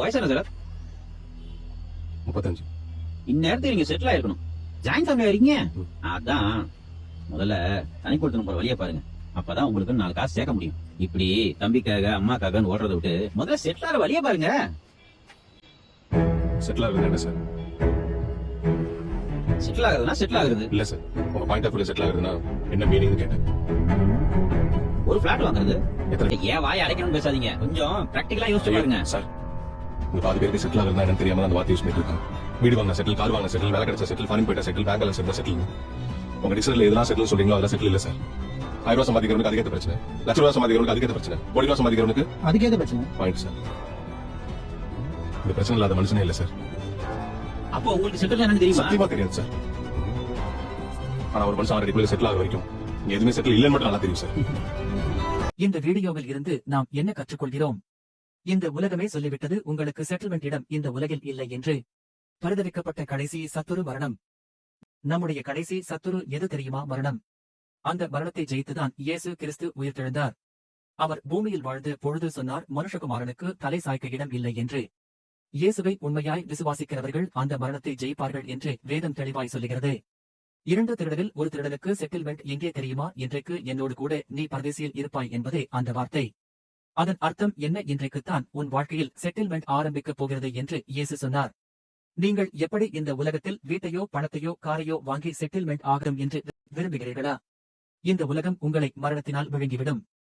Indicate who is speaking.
Speaker 1: வயசு என்ன சார்?
Speaker 2: 35.
Speaker 1: இந்நேரத்துக்கு நீங்க செட்டில் ஆயிருக்கணும். ஜாயின் ஃபேமிலியா இருக்கீங்க. அதான் முதல்ல தனி கொடுத்து போற வழியை பாருங்க. அப்பதான் உங்களுக்கு 4 காசு சேர்க்க முடியும். இப்படி தம்பிக்காக அம்மாக்காக ஓடுறதை விட்டு முதல்ல செட்டில் ஆகிற வழியை பாருங்க.
Speaker 2: செட்டில் ஆகுறது என்ன சார்?
Speaker 1: செட்டில் ஆகுறதுனா செட்டில் ஆகுறது
Speaker 2: இல்ல சார், உங்க பாயிண்ட் ஆஃப் வியூல செட்டில் ஆகுறதுன்னா என்ன மீனிங் கேட்டேன்.
Speaker 1: ஒரு பிளாட் வாங்குறது.
Speaker 2: எத்தனை
Speaker 1: ஏன் வாய் அடைக்கணும்னு பேசாதீங்க, கொஞ்சம் பிராக்டிகலா யோசிச்சு பாருங்க.
Speaker 2: சார், உங்க பாதி பேருக்கு செட்டில் ஆகுறதுனா என்னன்னு தெரியாம அந்த வார்த்தை யூஸ் பண்ணிட்டு இருக்காங்க. வீடு வாங்க செட்டில், கார் வாங்க செட்டில், வேலை கிடைச்ச செட்டில், ஃபாரின் போயிட்ட செட்டில், பேங்க்ல செட்டில் செட்டில். உங்க டிசிஷன்ல எதெல்லாம் செட்டில் சொல்றீங்களோ அதெல்லாம் செட்டில் இல்ல சார். 1000 ரூபாய் சம்பாதிக்கிறவனுக்கு அதுக்கேற்ற பிரச்சனை, லட்ச ரூபாய் சம்பாதிக்கிறவனுக்கு அதுக்கேற்ற பிரச்சனை, கோடி ரூபாய் சம்பாதிக்கிறவனுக்கு
Speaker 3: அதுக்கேற்ற பிரச்சனை.
Speaker 2: Point sir. இந்த பிரச்சனை இல்லாத மனுஷனே இல்ல சார்.
Speaker 1: அப்போ உங்களுக்கு செட்டில் என்னன்னு தெரியுமா?
Speaker 2: சத்தியமா தெரியாது சார். ஆனா ஒரு மனுஷன் ஆல்ரெடி செட்டில் ஆக வரைக்கும் இங்க எதுவுமே செட்டில் இல்லைன்னு மட்டும் நல்லா தெரியும் சார்.
Speaker 3: இந்த வீடியோவில் இருந்து நாம் என்ன கற்றுக்கொள்கிறோம்? இந்த உலகமே சொல்லிவிட்டது உங்களுக்கு செட்டில்மெண்ட் இடம் இந்த உலகில் இல்லை என்று. பரிதவிக்கப்பட்ட கடைசி சத்துரு மரணம். நம்முடைய கடைசி சத்துரு எது தெரியுமா? மரணம். அந்த மரணத்தை ஜெயித்துதான் இயேசு கிறிஸ்து உயிர்த்தெழுந்தார். அவர் பூமியில் வாழ்ந்து பொழுது சொன்னார், மனுஷகுமாரனுக்கு தலை சாய்க்க இடம் இல்லை என்று. இயேசுவை உண்மையாய் விசுவாசிக்கிறவர்கள் அந்த மரணத்தை ஜெயிப்பார்கள் என்று வேதம் தெளிவாய் சொல்லுகிறது. 2 திருடரில் ஒரு திருடனுக்கு செட்டில்மெண்ட் எங்கே தெரியுமா? இன்றைக்கு என்னோடு கூட நீ பரதேசியில் இருப்பாய் என்பதே அந்த வார்த்தை. அதன் அர்த்தம் என்ன? இன்றைக்குத்தான் உன் வாழ்க்கையில் செட்டில்மெண்ட் ஆரம்பிக்கப் போகிறது என்று இயேசு சொன்னார். நீங்கள் எப்படி இந்த உலகத்தில் வீட்டையோ பணத்தையோ காரையோ வாங்கி செட்டில்மெண்ட் ஆகும் என்று விரும்புகிறீர்களா? இந்த உலகம் உங்களை மரணத்தினால் விழுங்கிவிடும்.